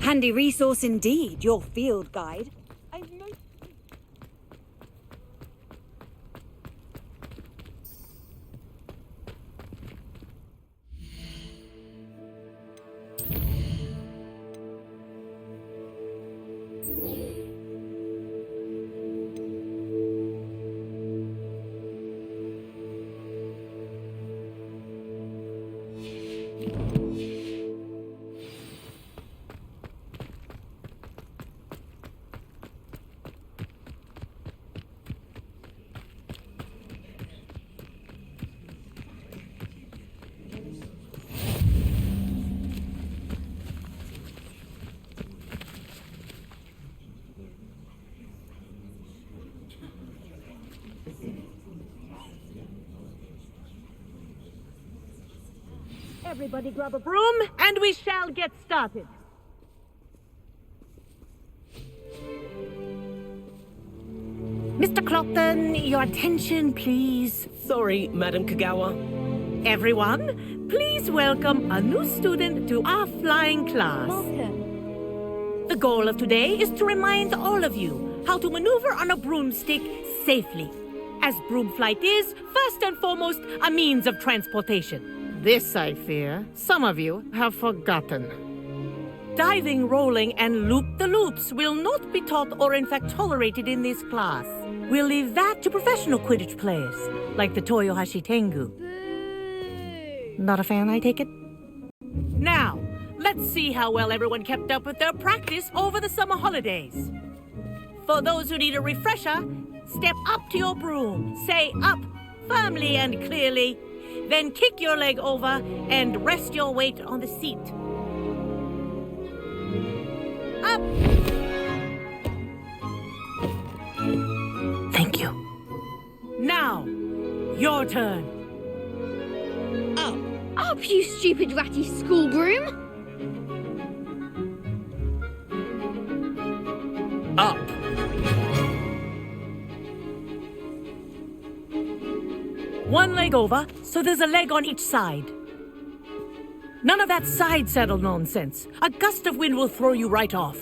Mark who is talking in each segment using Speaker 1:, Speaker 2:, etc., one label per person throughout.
Speaker 1: Handy resource indeed, your field guide. I've no...
Speaker 2: Everybody grab a broom, and we shall get started. Mr. Clopton, your attention, please.
Speaker 3: Sorry, Madam Kagawa.
Speaker 2: Everyone, please welcome a new student to our flying class.
Speaker 1: Welcome.
Speaker 2: The goal of today is to remind all of you how to maneuver on a broomstick safely, as broom flight is, first and foremost, a means of transportation. This, I fear, some of you have forgotten. Diving, rolling, and loop-the-loops will not be taught or in fact tolerated in this class. We'll leave that to professional Quidditch players, like the Toyohashi Tengu.
Speaker 1: Boo.
Speaker 2: Not a fan, I take it? Now, let's see how well everyone kept up with their practice over the summer holidays. For those who need a refresher, step up to your broom, say up firmly and clearly, then kick your leg over and rest your weight on the seat. Up! Thank you. Now, your turn.
Speaker 4: Up, you stupid ratty school broom!
Speaker 3: Up.
Speaker 2: One leg over, so there's a leg on each side. None of that side saddle nonsense. A gust of wind will throw you right off.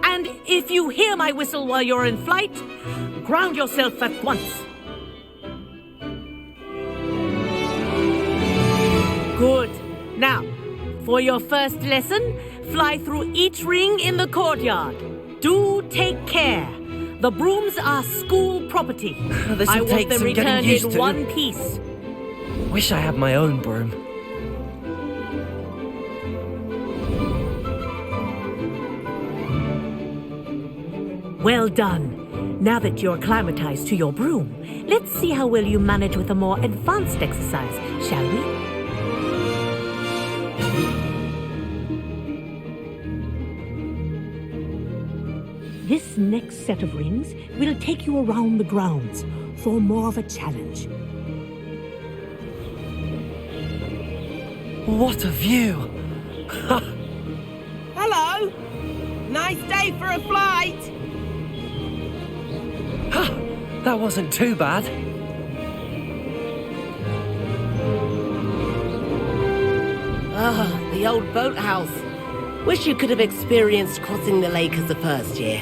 Speaker 2: And if you hear my whistle while you're in flight, ground yourself at once. Good. Now, for your first lesson, fly through each ring in the courtyard. Do take care. The brooms are school property.
Speaker 3: This
Speaker 2: I
Speaker 3: will
Speaker 2: want
Speaker 3: take
Speaker 2: them
Speaker 3: some getting
Speaker 2: returned
Speaker 3: used
Speaker 2: in
Speaker 3: to.
Speaker 2: one piece.
Speaker 3: Wish I had my own broom.
Speaker 2: Well done. Now that you're acclimatized to your broom, let's see how well you manage with a more advanced exercise, shall we? This next set of rings will take you around the grounds for more of a challenge.
Speaker 3: What a view!
Speaker 5: Hello! Nice day for a flight!
Speaker 3: That wasn't too bad.
Speaker 5: Ah, the old boathouse. Wish you could have experienced crossing the lake as a first year.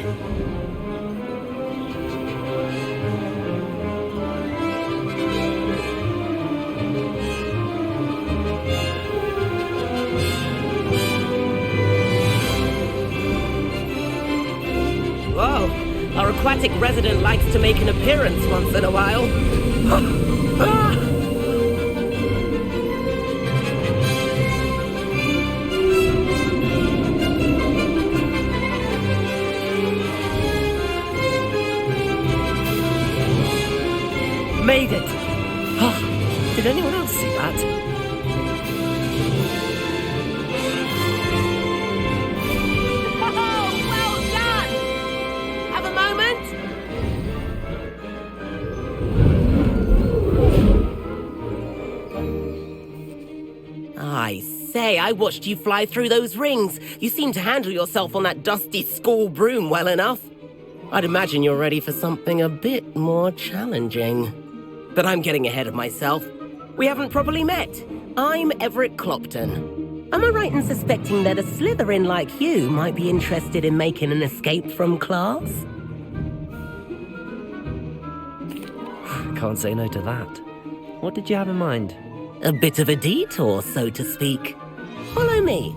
Speaker 5: Whoa, our aquatic resident likes to make an appearance once in a while.
Speaker 3: Made it! Did anyone else see that?
Speaker 5: Oh, well done! Have a moment? I say, I watched you fly through those rings. You seem to handle yourself on that dusty school broom well enough. I'd imagine you're ready for something a bit more challenging. But I'm getting ahead of myself. We haven't properly met. I'm Everett Clopton. Am I right in suspecting that a Slytherin like you might be interested in making an escape from class?
Speaker 3: Can't say no to that. What did you have in mind?
Speaker 5: A bit of a detour, so to speak. Follow me.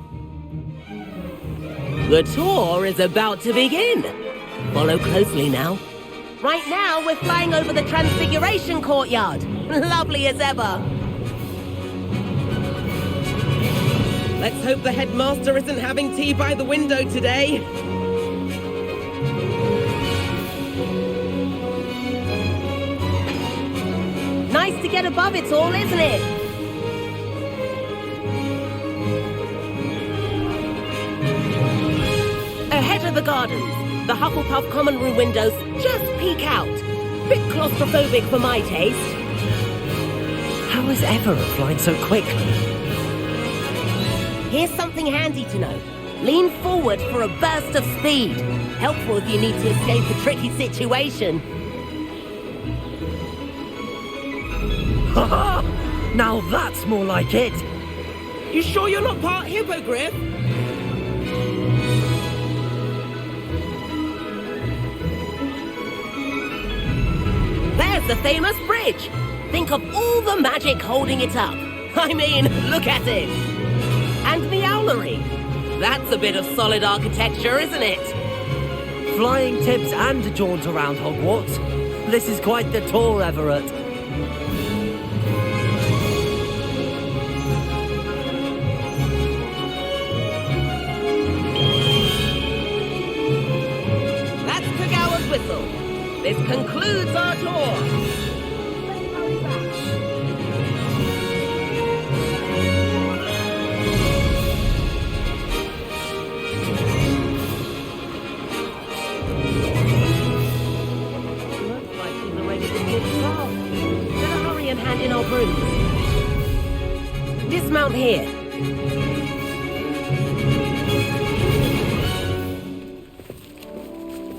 Speaker 5: The tour is about to begin. Follow closely now. Right now, we're flying over the Transfiguration Courtyard. Lovely as ever. Let's hope the headmaster isn't having tea by the window today. Nice to get above it all, isn't it? Ahead of the gardens, the Hufflepuff common room windows just peek out. Bit claustrophobic for my taste.
Speaker 3: How is Everett flying so quickly?
Speaker 5: Here's something handy to know. Lean forward for a burst of speed. Helpful if you need to escape a tricky situation.
Speaker 3: Haha! Now that's more like it!
Speaker 5: You sure you're not part hippogriff? There's the famous bridge. Think of all the magic holding it up. I mean, look at it. And the owlery. That's a bit of solid architecture, isn't it?
Speaker 3: Flying tips and a jaunt around Hogwarts. This is quite the tour, Everett.
Speaker 5: That's Kagawa's whistle. This concludes our tour. Looks like he's already been kicked off. Better hurry and hand in our brooms. Dismount here.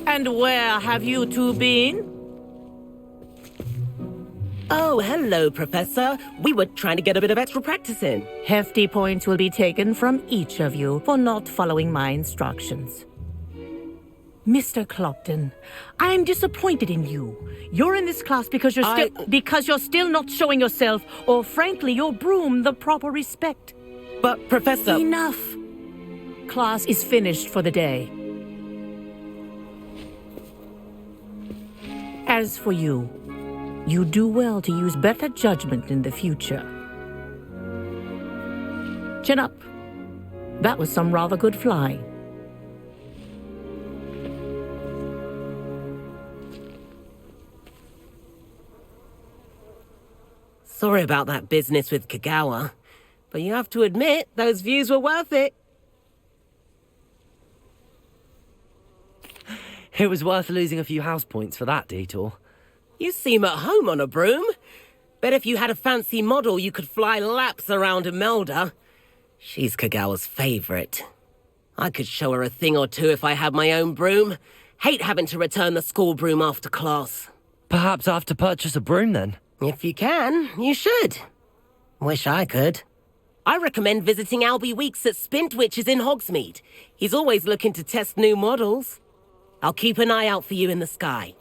Speaker 2: And where have you two been?
Speaker 5: Oh, hello, Professor. We were trying to get a bit of extra practice in.
Speaker 2: Hefty points will be taken from each of you for not following my instructions. Mr. Clopton, I'm disappointed in you. You're in this class because you're still not showing yourself, or frankly, your broom the proper respect.
Speaker 5: But, Professor...
Speaker 2: Enough. Class is finished for the day. As for you, you do well to use better judgment in the future. Chin up. That was some rather good flying.
Speaker 5: Sorry about that business with Kagawa, but you have to admit, those views were worth it.
Speaker 3: It was worth losing a few house points for that detour.
Speaker 5: You seem at home on a broom. Bet if you had a fancy model, you could fly laps around Imelda. She's Kagawa's favorite. I could show her a thing or two if I had my own broom. Hate having to return the school broom after class.
Speaker 3: Perhaps I have to purchase a broom then.
Speaker 5: If you can, you should. Wish I could. I recommend visiting Albie Weeks at Spintwitches in Hogsmeade. He's always looking to test new models. I'll keep an eye out for you in the sky.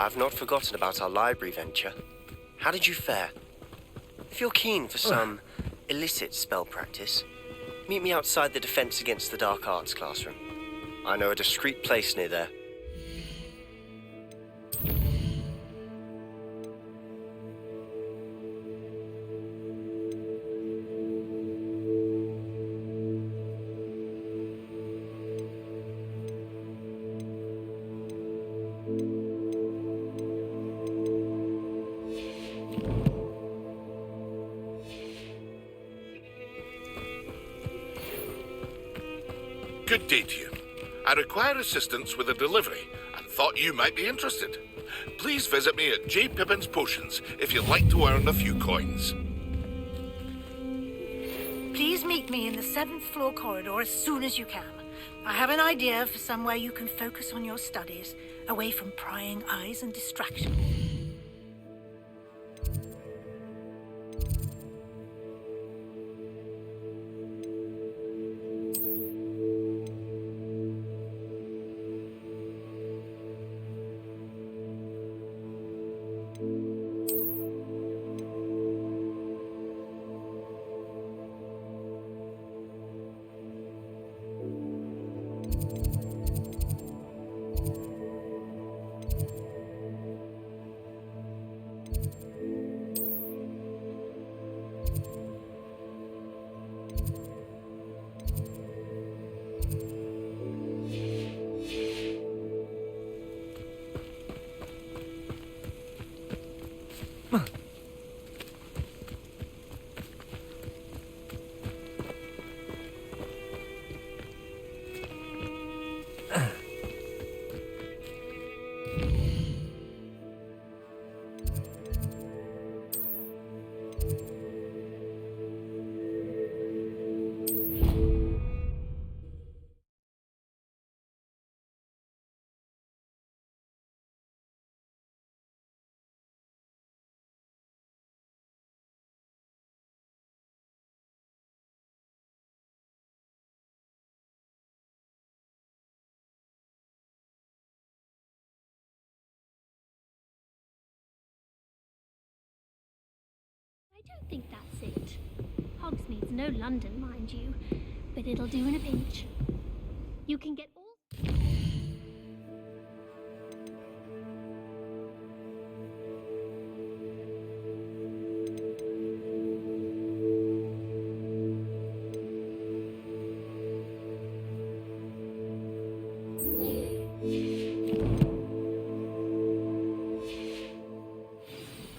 Speaker 6: I've not forgotten about our library venture. How did you fare? If you're keen for some illicit spell practice, meet me outside the Defense Against the Dark Arts classroom. I know a discreet place near there.
Speaker 7: Good day to you. I require assistance with a delivery and thought you might be interested. Please visit me at J. Pippin's Potions if you'd like to earn a few coins.
Speaker 8: Please meet me in the 7th floor corridor as soon as you can. I have an idea for somewhere you can focus on your studies, away from prying eyes and distraction.
Speaker 4: I don't think that's it. Hogsmeade's no London, mind you, but it'll do in a pinch. You can get all...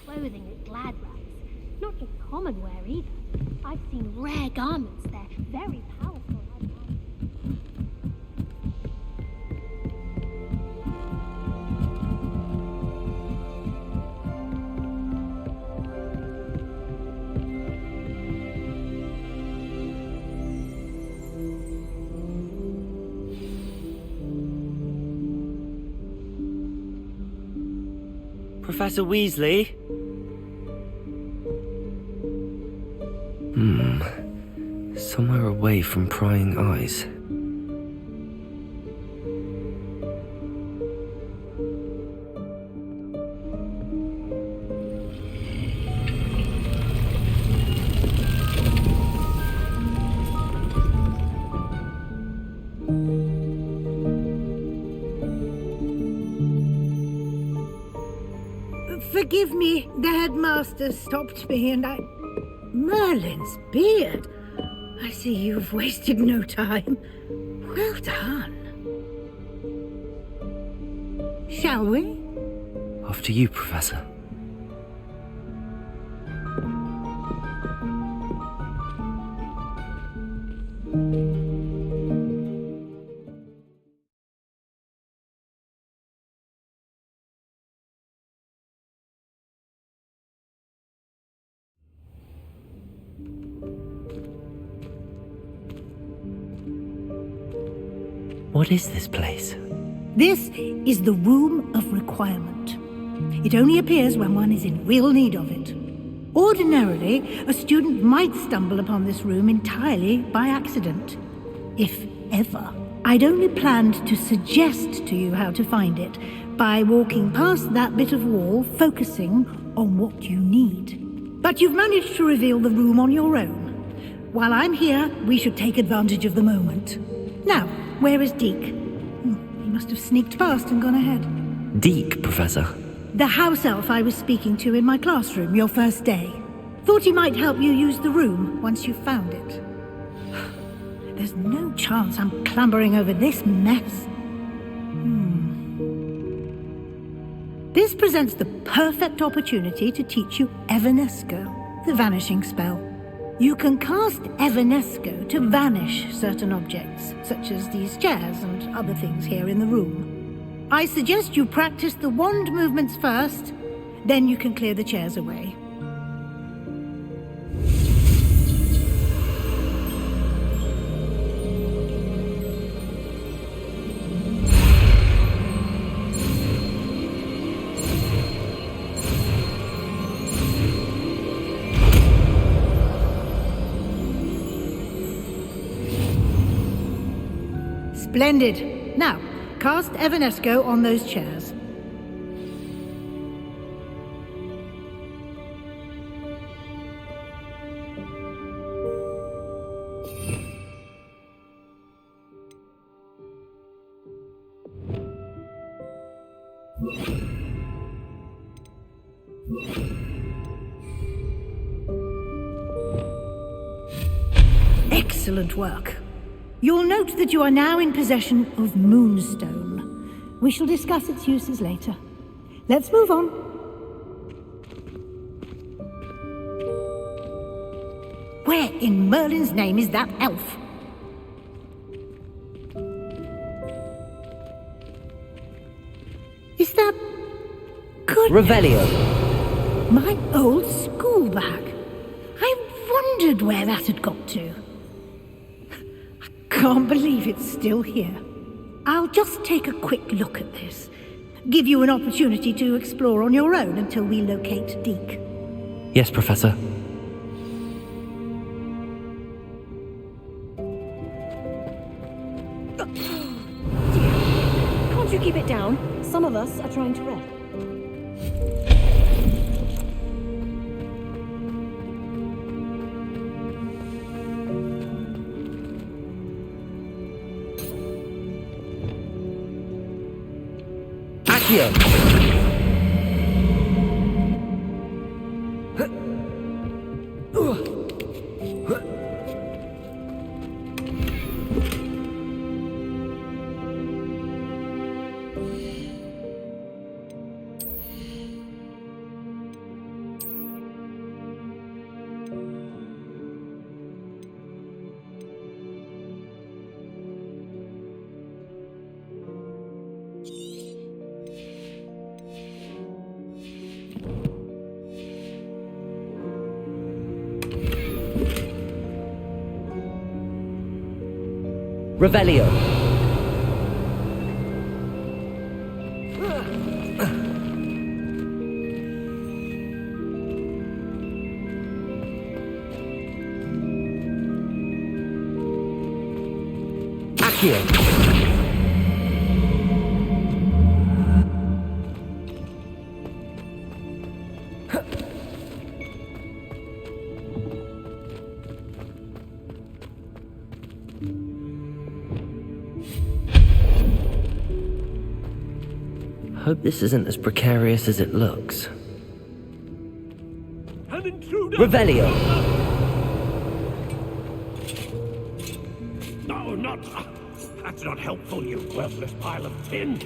Speaker 4: clothing at Glad Rags. Not just common wear either. I've seen rare garments there, very powerful.
Speaker 3: Professor Weasley? Somewhere away from prying eyes.
Speaker 8: Forgive me, the headmaster stopped me and I... Merlin's beard! I see you've wasted no time. Well done. Shall we?
Speaker 3: After you, Professor. What is this place?
Speaker 8: This is the Room of Requirement. It only appears when one is in real need of it. Ordinarily, a student might stumble upon this room entirely by accident. If ever. I'd only planned to suggest to you how to find it, by walking past that bit of wall, focusing on what you need. But you've managed to reveal the room on your own. While I'm here, we should take advantage of the moment. Now, where is Deke? He must have sneaked past and gone ahead.
Speaker 3: Deke, Professor.
Speaker 8: The house elf I was speaking to in my classroom your first day. Thought he might help you use the room once you found it. There's no chance I'm clambering over this mess. This presents the perfect opportunity to teach you Evanesco, the vanishing spell. You can cast Evanesco to vanish certain objects, such as these chairs and other things here in the room. I suggest you practice the wand movements first, then you can clear the chairs away. Splendid. Now, cast Evanesco on those chairs. Excellent work. You'll note that you are now in possession of Moonstone. We shall discuss its uses later. Let's move on. Where in Merlin's name is that elf? Is that... good...
Speaker 3: Revelio.
Speaker 8: My old school bag. I wondered where that had got to. Can't believe it's still here. I'll just take a quick look at this. Give you an opportunity to explore on your own until we locate Deke.
Speaker 3: Yes, Professor.
Speaker 1: Can't you keep it down? Some of us are trying to rest.
Speaker 3: Revelio. Accio. Hope this isn't as precarious as it looks.
Speaker 9: An intruder!
Speaker 3: Revelio!
Speaker 9: No, not... That's not helpful, you worthless pile of tin.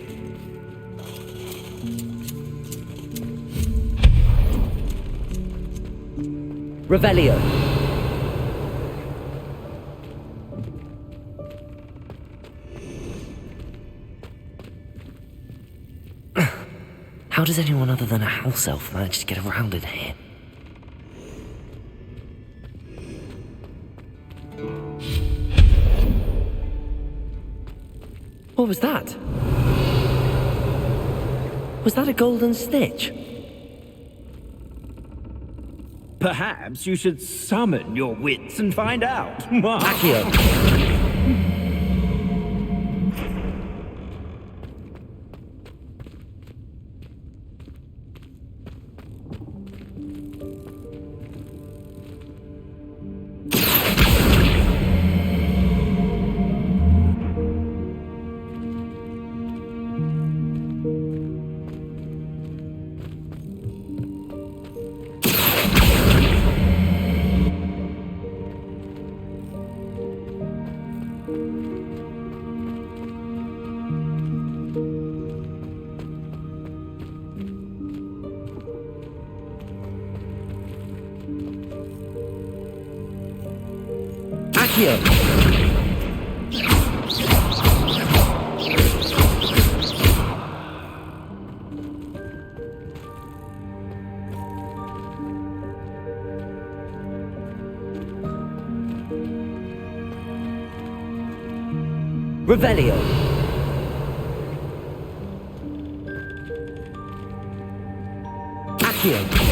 Speaker 3: Revelio! How does anyone other than a house elf manage to get around in here? What was that? Was that a golden snitch?
Speaker 10: Perhaps you should summon your wits and find out.
Speaker 3: Accio! Accio. Revelio. Accio.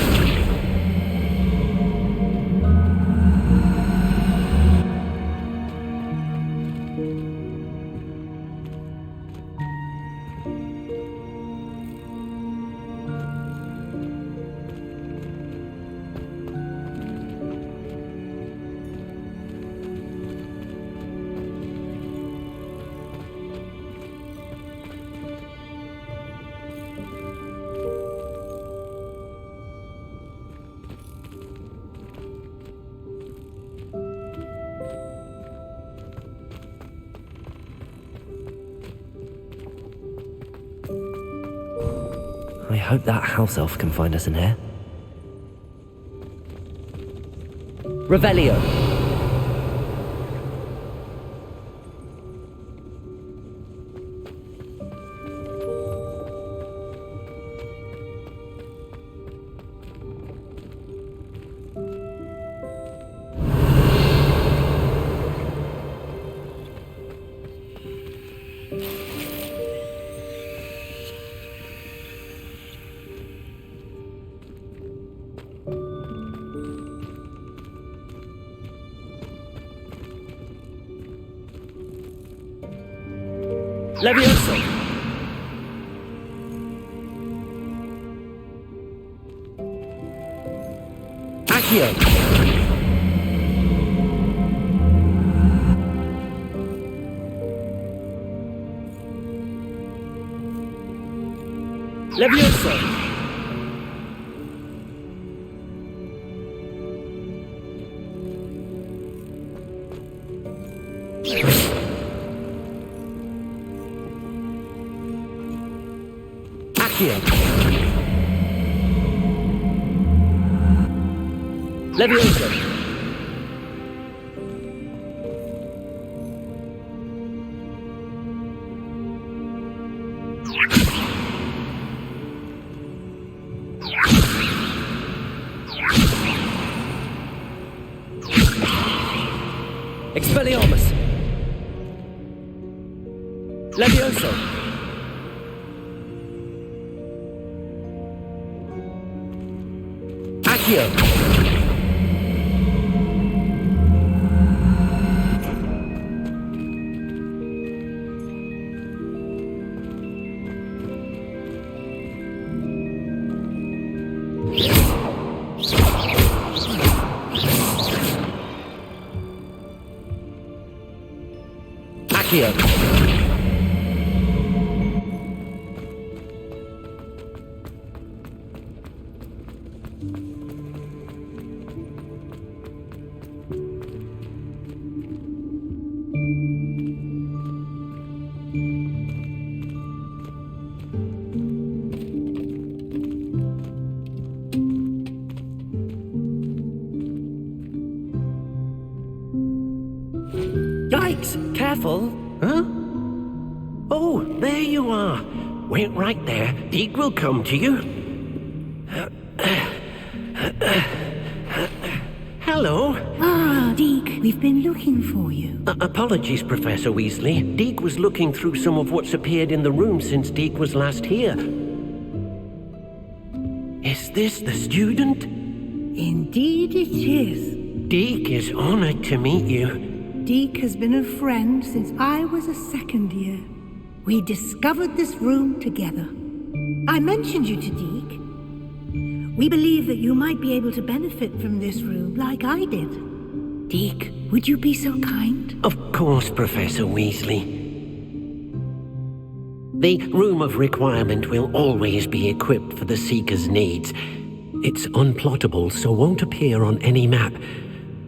Speaker 3: I hope that house elf can find us in here. Revelio. Levioso. Accio. Levioso. Accio. Levioso. Expelliarmus. Levioso. Accio. Accio. Yikes! Careful! Huh? Oh, there you are. Wait right there. Deke will come to you. Hello.
Speaker 8: Ah, Deke, we've been looking for you.
Speaker 3: Apologies, Professor Weasley. Deke was looking through some of what's appeared in the room since Deke was last here. Is this the student?
Speaker 8: Indeed it is.
Speaker 3: Deke is honored to meet you.
Speaker 8: Deke has been a friend since I was a second year. We discovered this room together. I mentioned you to Deke. We believe that you might be able to benefit from this room like I did. Deke, would you be so kind?
Speaker 3: Of course, Professor Weasley. The Room of Requirement will always be equipped for the Seeker's needs. It's unplottable, so won't appear on any map.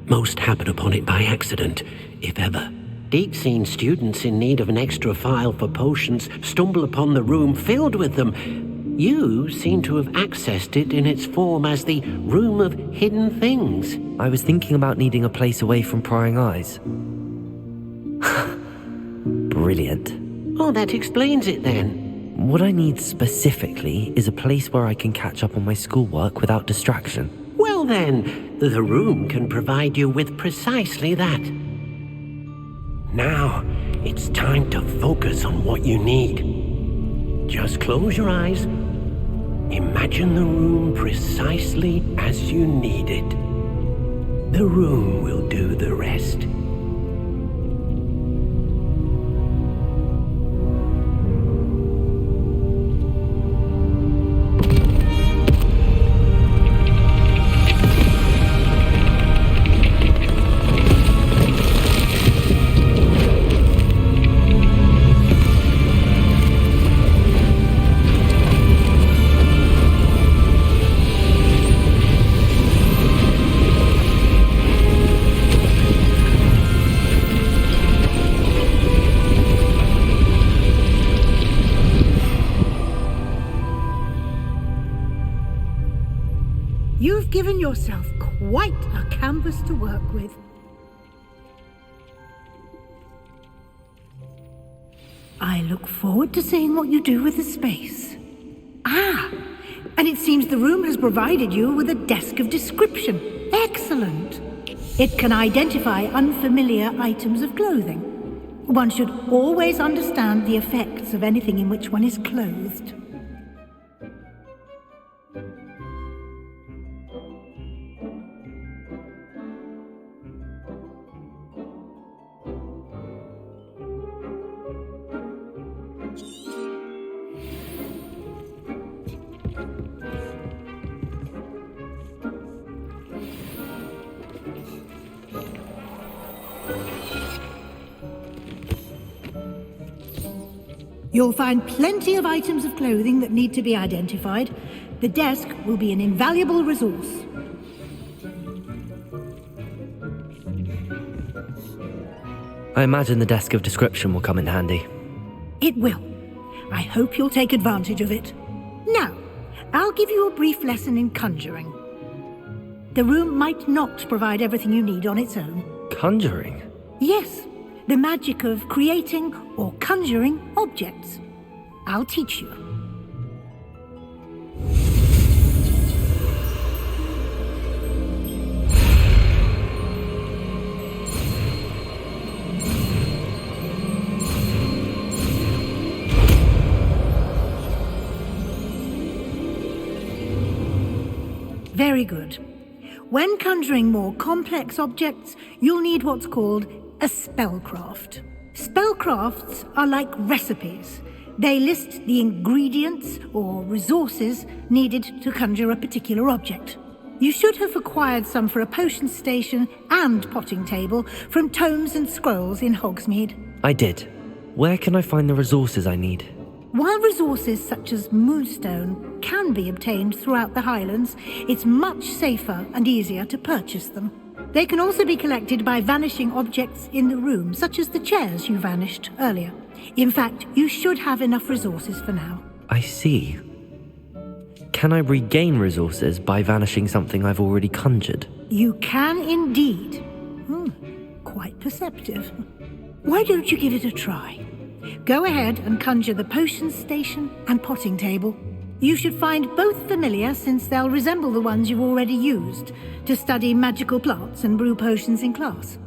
Speaker 3: Most happen upon it by accident, if ever. Deke's seen students in need of an extra file for potions stumble upon the room filled with them, You seem to have accessed it in its form as the Room of Hidden Things.
Speaker 11: I was thinking about needing a place away from prying eyes. Brilliant.
Speaker 3: Oh, that explains it then.
Speaker 11: What I need specifically is a place where I can catch up on my schoolwork without distraction.
Speaker 3: Well then, the room can provide you with precisely that. Now, it's time to focus on what you need. Just close your eyes. Imagine the room precisely as you need it. The room will do the rest.
Speaker 8: You've given yourself quite a canvas to work with. I look forward to seeing what you do with the space. Ah, and it seems the room has provided you with a desk of description. Excellent. It can identify unfamiliar items of clothing. One should always understand the effects of anything in which one is clothed. You'll find plenty of items of clothing that need to be identified. The desk will be an invaluable resource.
Speaker 11: I imagine the desk of description will come in handy.
Speaker 8: It will. I hope you'll take advantage of it. Now, I'll give you a brief lesson in conjuring. The room might not provide everything you need on its own.
Speaker 11: Conjuring?
Speaker 8: Yes, the magic of creating or conjuring objects. I'll teach you. Very good. When conjuring more complex objects, you'll need what's called a spellcraft. Spellcrafts are like recipes. They list the ingredients or resources needed to conjure a particular object. You should have acquired some for a potion station and potting table from tomes and scrolls in Hogsmeade.
Speaker 11: I did. Where can I find the resources I need?
Speaker 8: While resources such as moonstone can be obtained throughout the Highlands, it's much safer and easier to purchase them. They can also be collected by vanishing objects in the room, such as the chairs you vanished earlier. In fact, you should have enough resources for now.
Speaker 11: I see. Can I regain resources by vanishing something I've already conjured?
Speaker 8: You can indeed. Quite perceptive. Why don't you give it a try? Go ahead and conjure the potion station and potting table. You should find both familiar, since they'll resemble the ones you've already used to study magical plants and brew potions in class.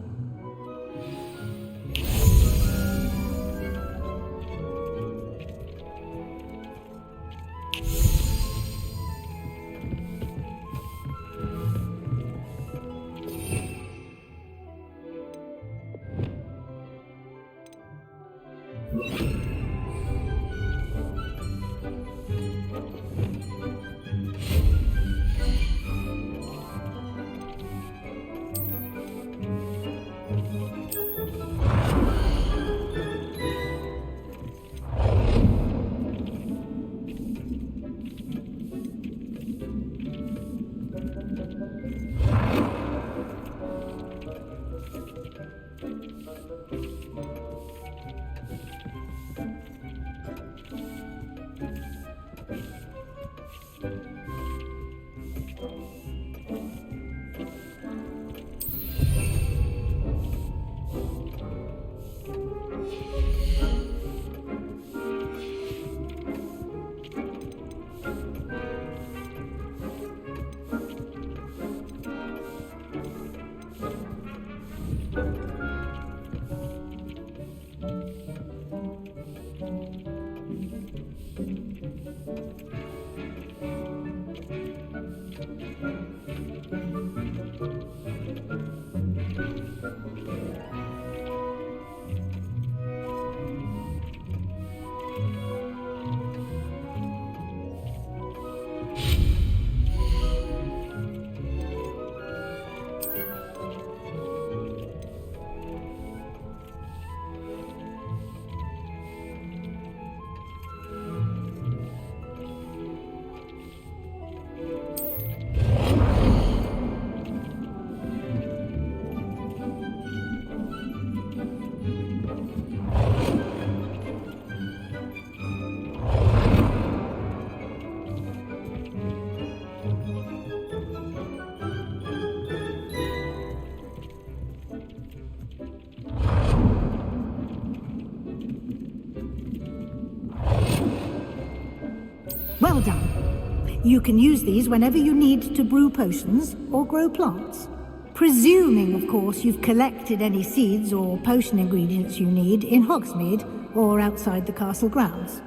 Speaker 8: Well done. You can use these whenever you need to brew potions or grow plants. Presuming, of course, you've collected any seeds or potion ingredients you need in Hogsmeade or outside the castle grounds.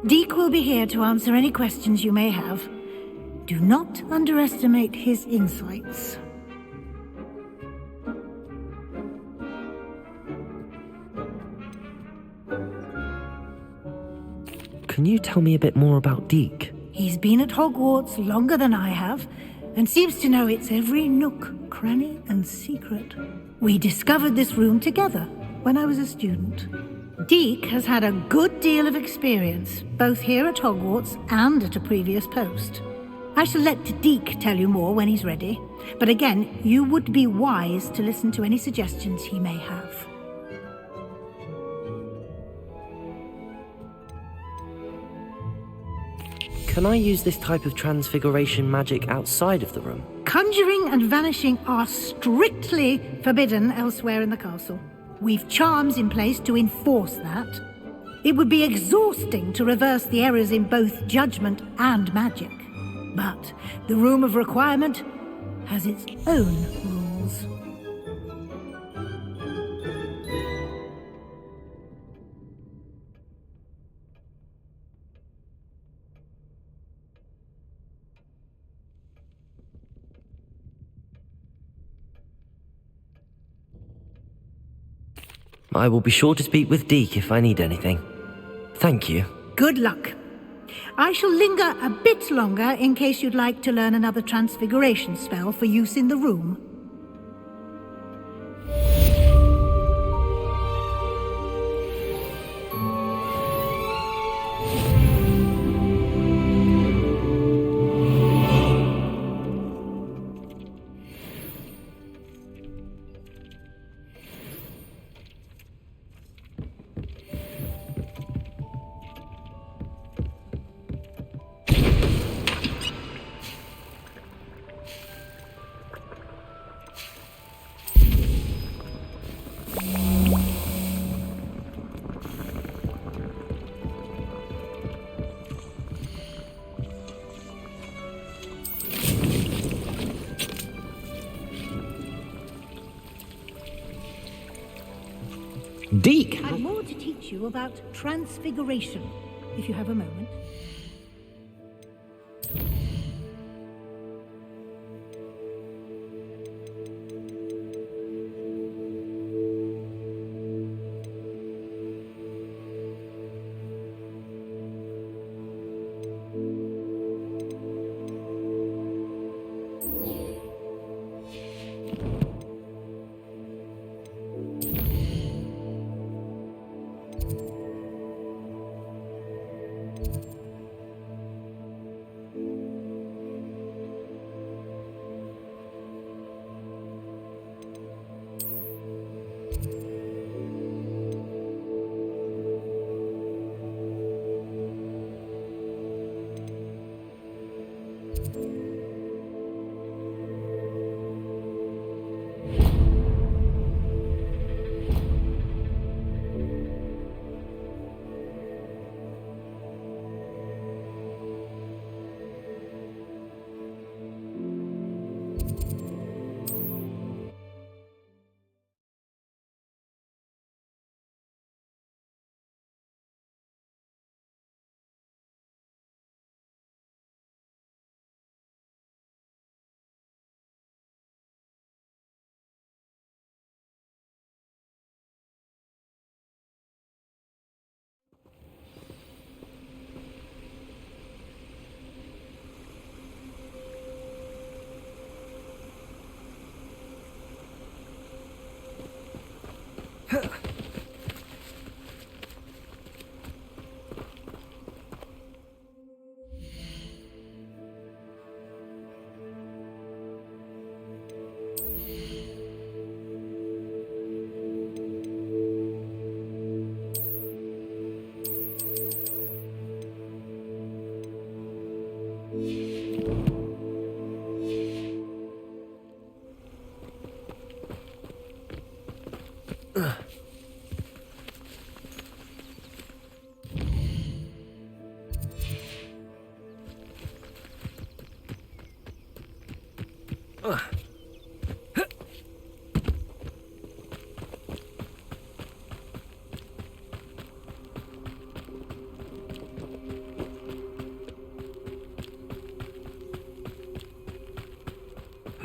Speaker 8: Deek will be here to answer any questions you may have. Do not underestimate his insights.
Speaker 11: Can you tell me a bit more about Deek?
Speaker 8: He's been at Hogwarts longer than I have, and seems to know its every nook, cranny, and secret. We discovered this room together when I was a student. Deek has had a good deal of experience, both here at Hogwarts and at a previous post. I shall let Deek tell you more when he's ready, but again, you would be wise to listen to any suggestions he may have.
Speaker 11: Can I use this type of transfiguration magic outside of the room?
Speaker 8: Conjuring and vanishing are strictly forbidden elsewhere in the castle. We've charms in place to enforce that. It would be exhausting to reverse the errors in both judgment and magic. But the Room of Requirement has its own rules.
Speaker 11: I will be sure to speak with Deek if I need anything. Thank you.
Speaker 8: Good luck. I shall linger a bit longer in case you'd like to learn another transfiguration spell for use in the room.
Speaker 11: Deek!
Speaker 8: I have more to teach you about transfiguration, if you have a moment.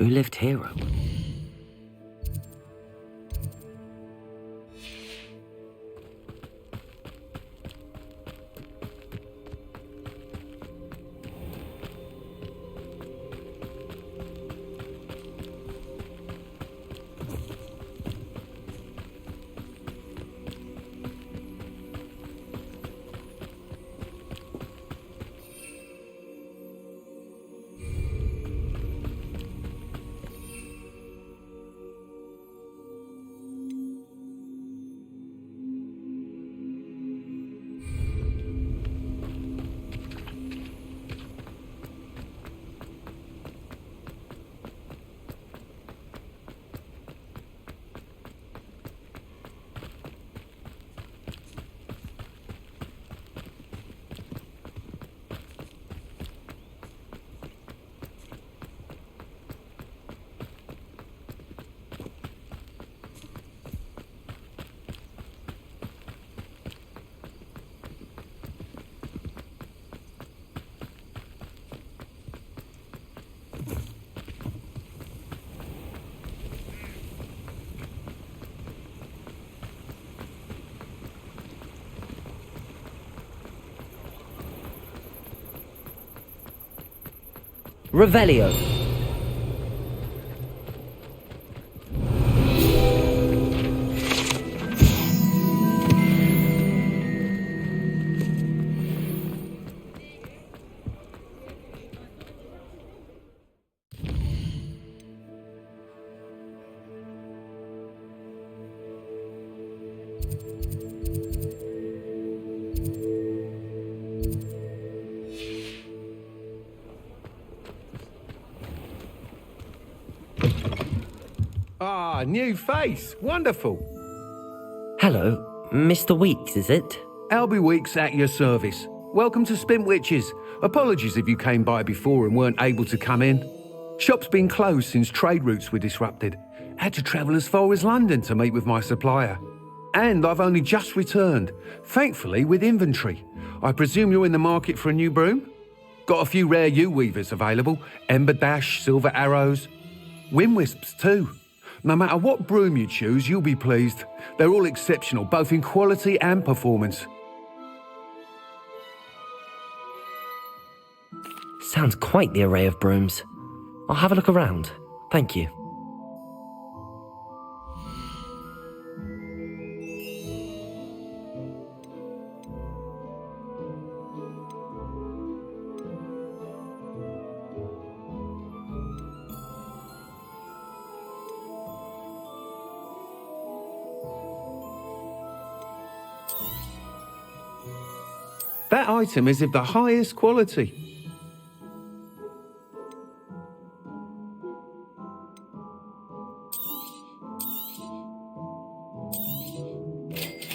Speaker 11: Who lived hero? Revelio.
Speaker 12: Ah, new face. Wonderful.
Speaker 11: Hello, Mr. Weeks, is it?
Speaker 12: Albie Weeks at your service. Welcome to Spintwitches. Apologies if you came by before and weren't able to come in. Shop's been closed since trade routes were disrupted. Had to travel as far as London to meet with my supplier. And I've only just returned, thankfully with inventory. I presume you're in the market for a new broom? Got a few rare U-weavers available. Ember Dash, Silver Arrows. Wind Wisps too. No matter what broom you choose, you'll be pleased. They're all exceptional, both in quality and performance.
Speaker 11: Sounds quite the array of brooms. I'll have a look around. Thank you.
Speaker 12: That item is of the highest quality.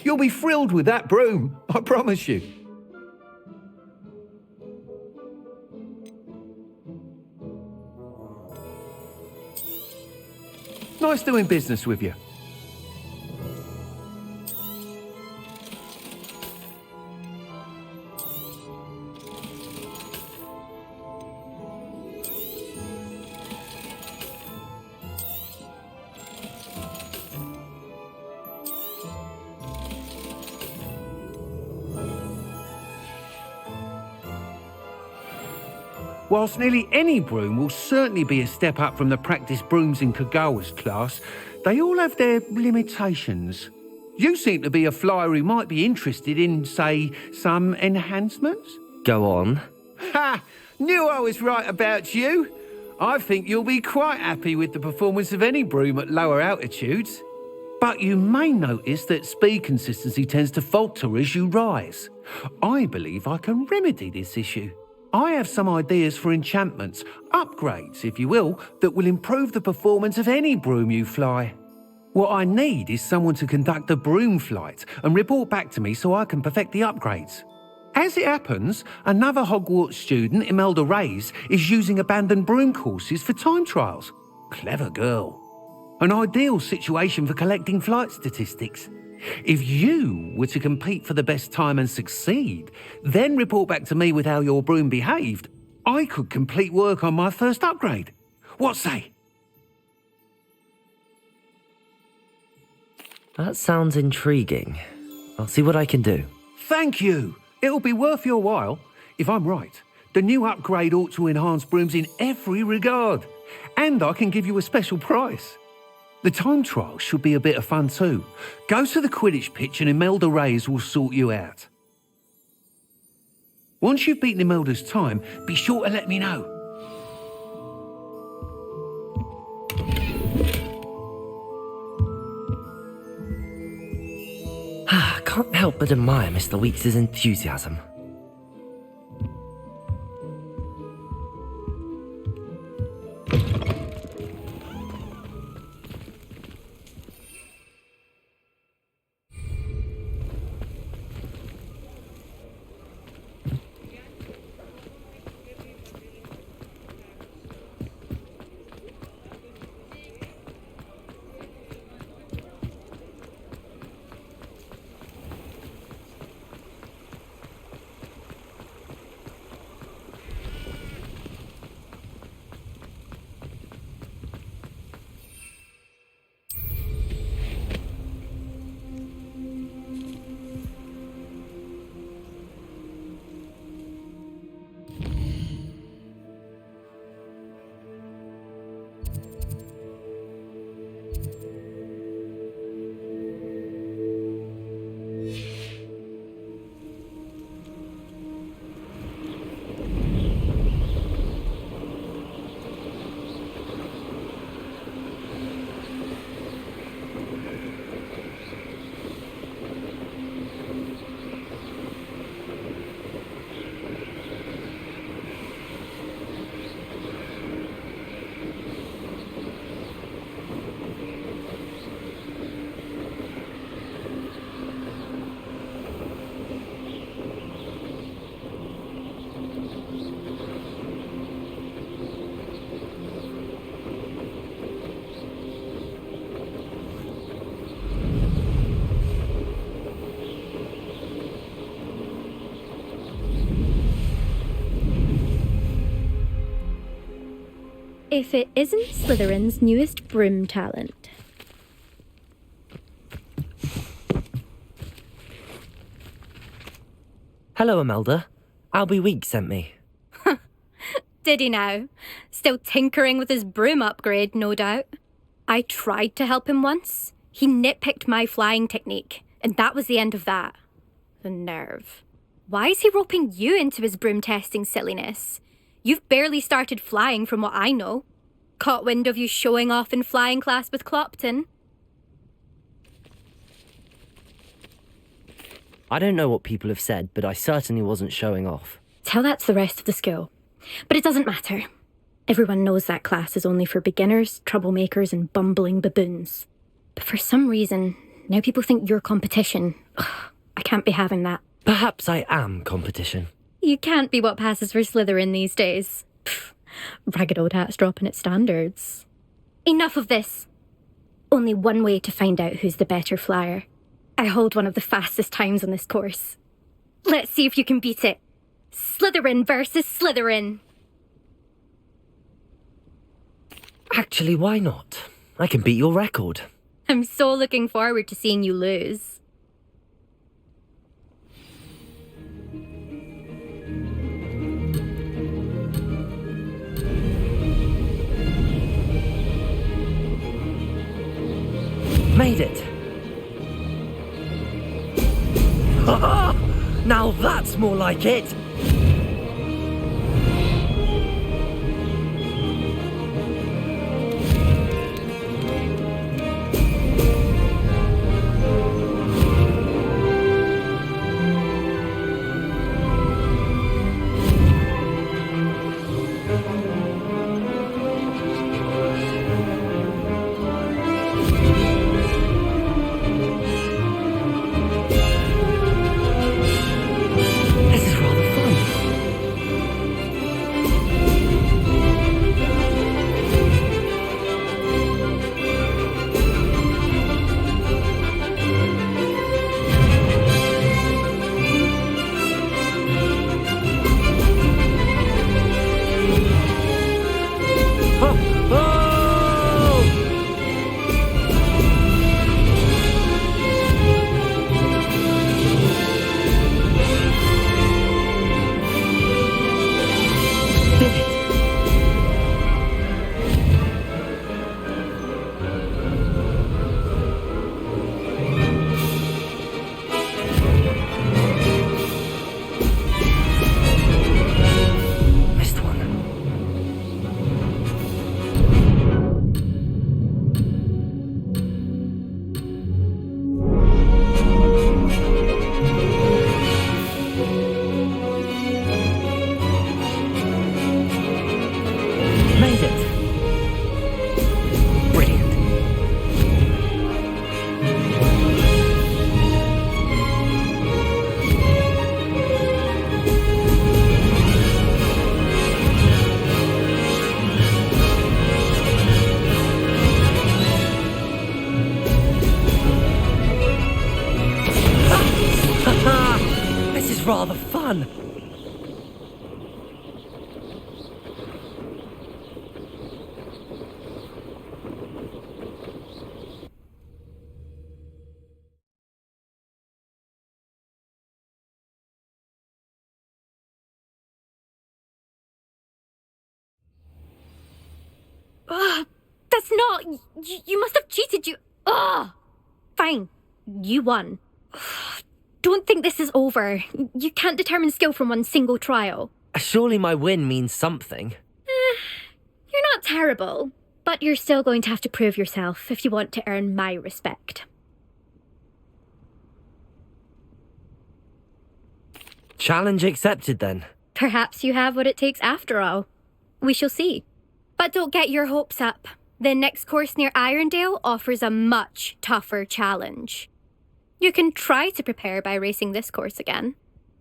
Speaker 12: You'll be thrilled with that broom, I promise you. Nice doing business with you. Whilst nearly any broom will certainly be a step up from the practice brooms in Kagawa's class, they all have their limitations. You seem to be a flyer who might be interested in, say, some enhancements?
Speaker 11: Go on.
Speaker 12: Ha! Knew I was right about you. I think you'll be quite happy with the performance of any broom at lower altitudes. But you may notice that speed consistency tends to falter as you rise. I believe I can remedy this issue. I have some ideas for enchantments, upgrades, if you will, that will improve the performance of any broom you fly. What I need is someone to conduct a broom flight and report back to me so I can perfect the upgrades. As it happens, another Hogwarts student, Imelda Reyes, is using abandoned broom courses for time trials. Clever girl. An ideal situation for collecting flight statistics. If you were to compete for the best time and succeed, then report back to me with how your broom behaved, I could complete work on my first upgrade. What say?
Speaker 11: That sounds intriguing. I'll see what I can do.
Speaker 12: Thank you. It'll be worth your while. If I'm right, the new upgrade ought to enhance brooms in every regard. And I can give you a special price. The time trial should be a bit of fun too. Go to the Quidditch pitch and Imelda Reyes will sort you out. Once you've beaten Imelda's time, be sure to let me know.
Speaker 11: Can't help but admire Mr. Weeks' enthusiasm.
Speaker 13: If it isn't Slytherin's newest broom talent.
Speaker 11: Hello, Imelda. Albie Weeks sent me.
Speaker 13: Did he now? Still tinkering with his broom upgrade, no doubt. I tried to help him once. He nitpicked my flying technique, and that was the end of that. The nerve. Why is he roping you into his broom testing silliness? You've barely started flying from what I know. Caught wind of you showing off in flying class with Clopton.
Speaker 11: I don't know what people have said, but I certainly wasn't showing off.
Speaker 13: Tell that to the rest of the school. But it doesn't matter. Everyone knows that class is only for beginners, troublemakers, and bumbling baboons. But for some reason, now people think you're competition. Ugh, I can't be having that.
Speaker 11: Perhaps I am competition.
Speaker 13: You can't be what passes for Slytherin these days. Pfft, ragged old hat's dropping its standards. Enough of this. Only one way to find out who's the better flyer. I hold one of the fastest times on this course. Let's see if you can beat it. Slytherin versus Slytherin.
Speaker 11: Actually, why not? I can beat your record.
Speaker 13: I'm so looking forward to seeing you lose.
Speaker 11: Made it! Ha! Now that's more like it! This is rather fun. rather fun.
Speaker 13: Ugh, that's not... You must have cheated, you... Ugh! Fine. You won. Ugh, don't think this is over. You can't determine skill from one single trial.
Speaker 11: Surely my win means something.
Speaker 13: You're not terrible, but you're still going to have to prove yourself if you want to earn my respect.
Speaker 11: Challenge accepted, then.
Speaker 13: Perhaps you have what it takes after all. We shall see. But don't get your hopes up. The next course near Irondale offers a much tougher challenge. You can try to prepare by racing this course again.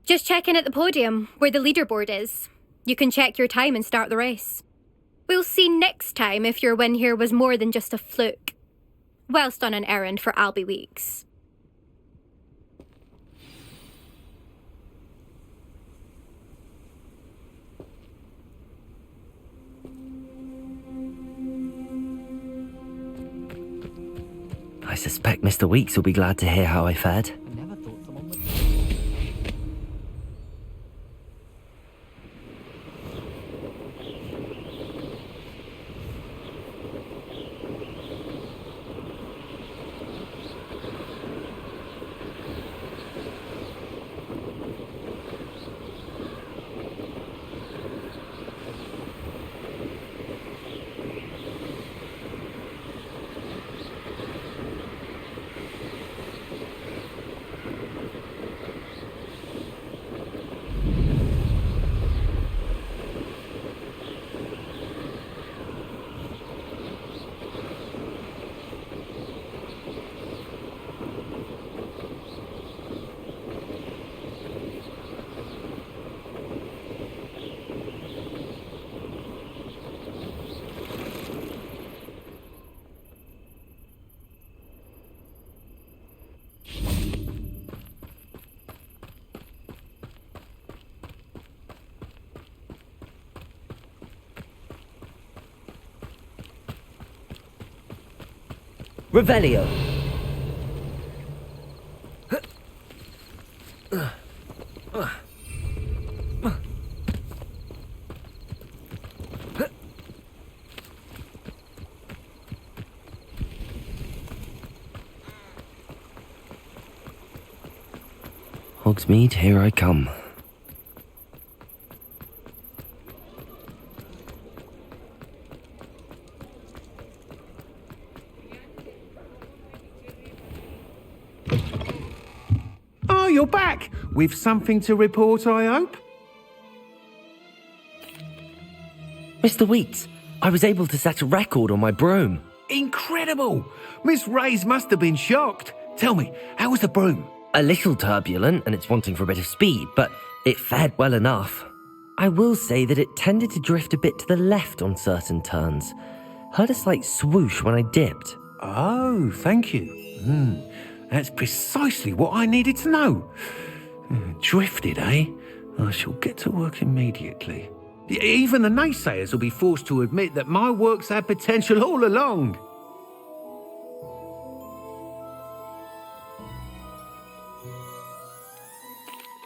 Speaker 13: Just check in at the podium, where the leaderboard is. You can check your time and start the race. We'll see next time if your win here was more than just a fluke. Whilst on an errand for Albie Weeks.
Speaker 11: I suspect Mr. Weeks will be glad to hear how I fared. Revelio. Hogsmeade, here I come.
Speaker 12: You're back! With something to report, I hope?
Speaker 11: Mr. Weeks, I was able to set a record on my broom.
Speaker 12: Incredible! Miss Reyes must have been shocked. Tell me, how was the broom?
Speaker 11: A little turbulent, and it's wanting for a bit of speed, but it fared well enough. I will say that it tended to drift a bit to the left on certain turns. Heard a slight swoosh when I dipped.
Speaker 12: Oh, thank you. That's precisely what I needed to know. Drifted, eh? I shall get to work immediately. Even the naysayers will be forced to admit that my work's had potential all along.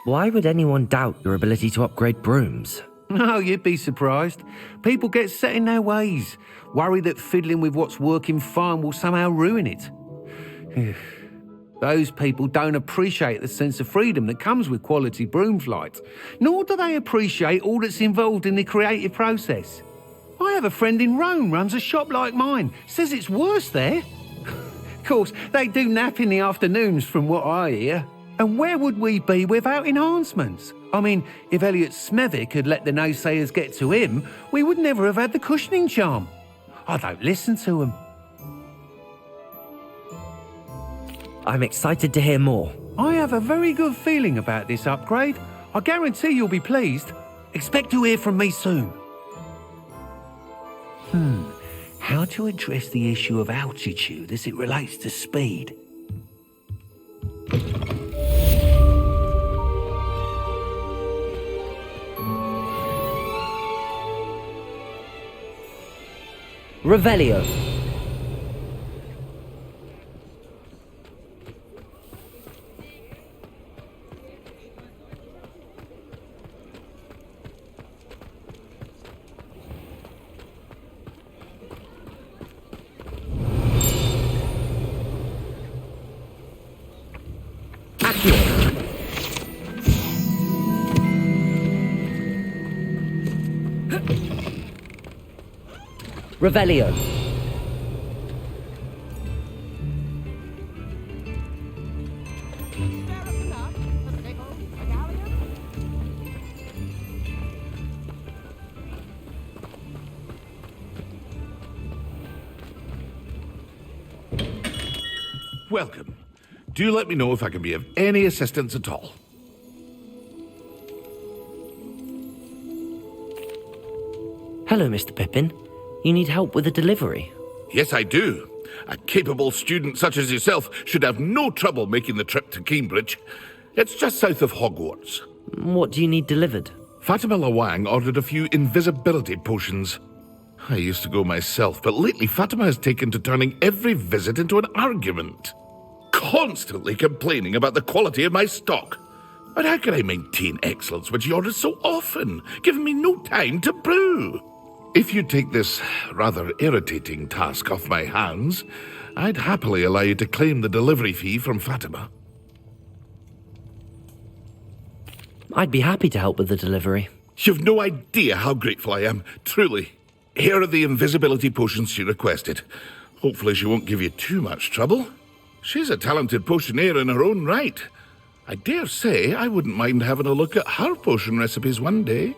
Speaker 11: Why would anyone doubt your ability to upgrade brooms?
Speaker 12: Oh, you'd be surprised. People get set in their ways, worry that fiddling with what's working fine will somehow ruin it. Those people don't appreciate the sense of freedom that comes with quality broom flight, nor do they appreciate all that's involved in the creative process. I have a friend in Rome runs a shop like mine, says it's worse there. Of course, they do nap in the afternoons from what I hear. And where would we be without enhancements? I mean, if Elliot Smethwick had let the naysayers get to him, we would never have had the cushioning charm. I don't listen to them.
Speaker 11: I'm excited to hear more.
Speaker 12: I have a very good feeling about this upgrade. I guarantee you'll be pleased. Expect to hear from me soon. How to address the issue of altitude as it relates to speed?
Speaker 11: Revelio. Revelio.
Speaker 7: Welcome. Do let me know if I can be of any assistance at all.
Speaker 11: Hello, Mr. Pippin. You need help with a delivery?
Speaker 7: Yes, I do. A capable student such as yourself should have no trouble making the trip to Cambridge. It's just south of Hogwarts.
Speaker 11: What do you need delivered?
Speaker 7: Fatima Lawang ordered a few invisibility potions. I used to go myself, but lately Fatima has taken to turning every visit into an argument. Constantly complaining about the quality of my stock. But how can I maintain excellence when she orders so often, giving me no time to brew? If you take this rather irritating task off my hands, I'd happily allow you to claim the delivery fee from Fatima.
Speaker 11: I'd be happy to help with the delivery.
Speaker 7: You've no idea how grateful I am, truly. Here are the invisibility potions she requested. Hopefully she won't give you too much trouble. She's a talented potioneer in her own right. I dare say I wouldn't mind having a look at her potion recipes one day.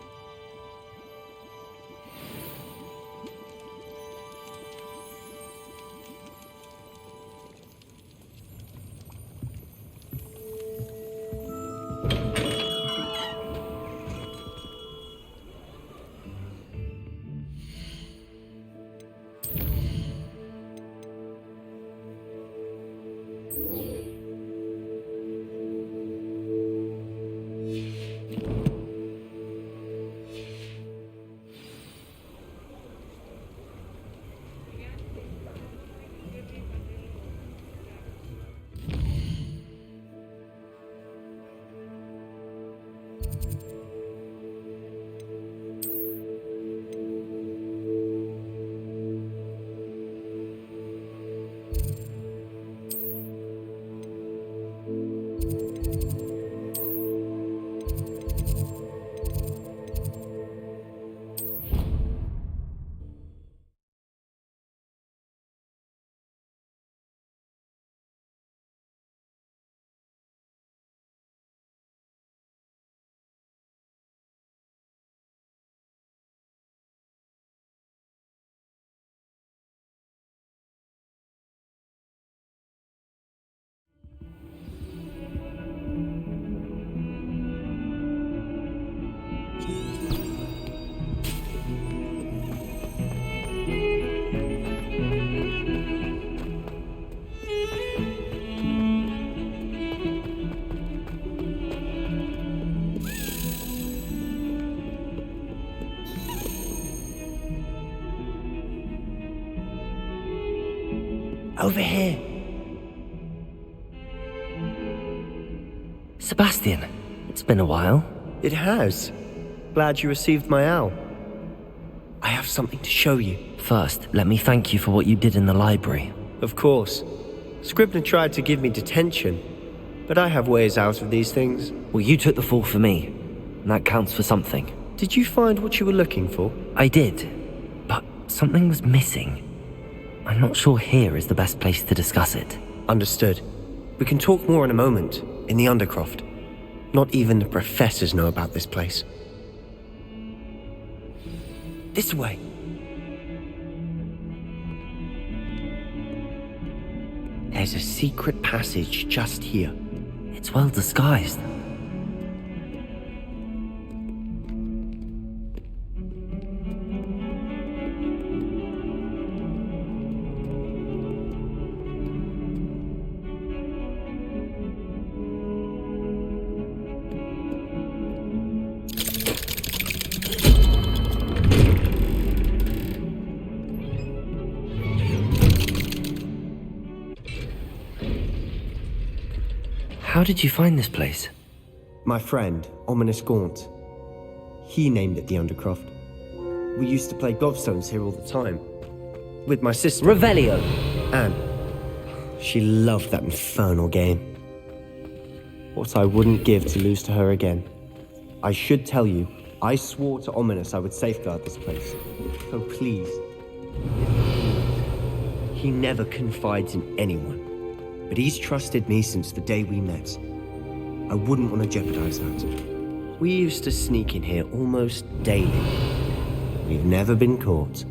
Speaker 11: Over here. Sebastian, it's been a while.
Speaker 6: It has. Glad you received my owl. I have something to show you.
Speaker 11: First, let me thank you for what you did in the library.
Speaker 6: Of course. Scribner tried to give me detention, but I have ways out of these things.
Speaker 11: Well, you took the fall for me, and that counts for something.
Speaker 6: Did you find what you were looking for?
Speaker 11: I did, but something was missing. I'm not sure here is the best place to discuss it.
Speaker 6: Understood. We can talk more in a moment, in the Undercroft. Not even the professors know about this place. This way. There's a secret passage just here.
Speaker 11: It's well disguised. How did you find this place?
Speaker 6: My friend, Ominous Gaunt. He named it the Undercroft. We used to play gobstones here all the time. With my sister.
Speaker 5: Revelio.
Speaker 6: Anne. She loved that infernal game. What I wouldn't give to lose to her again. I should tell you, I swore to Ominous I would safeguard this place. So please. He never confides in anyone. But he's trusted me since the day we met. I wouldn't want to jeopardize that. We used to sneak in here almost daily. We've never been caught.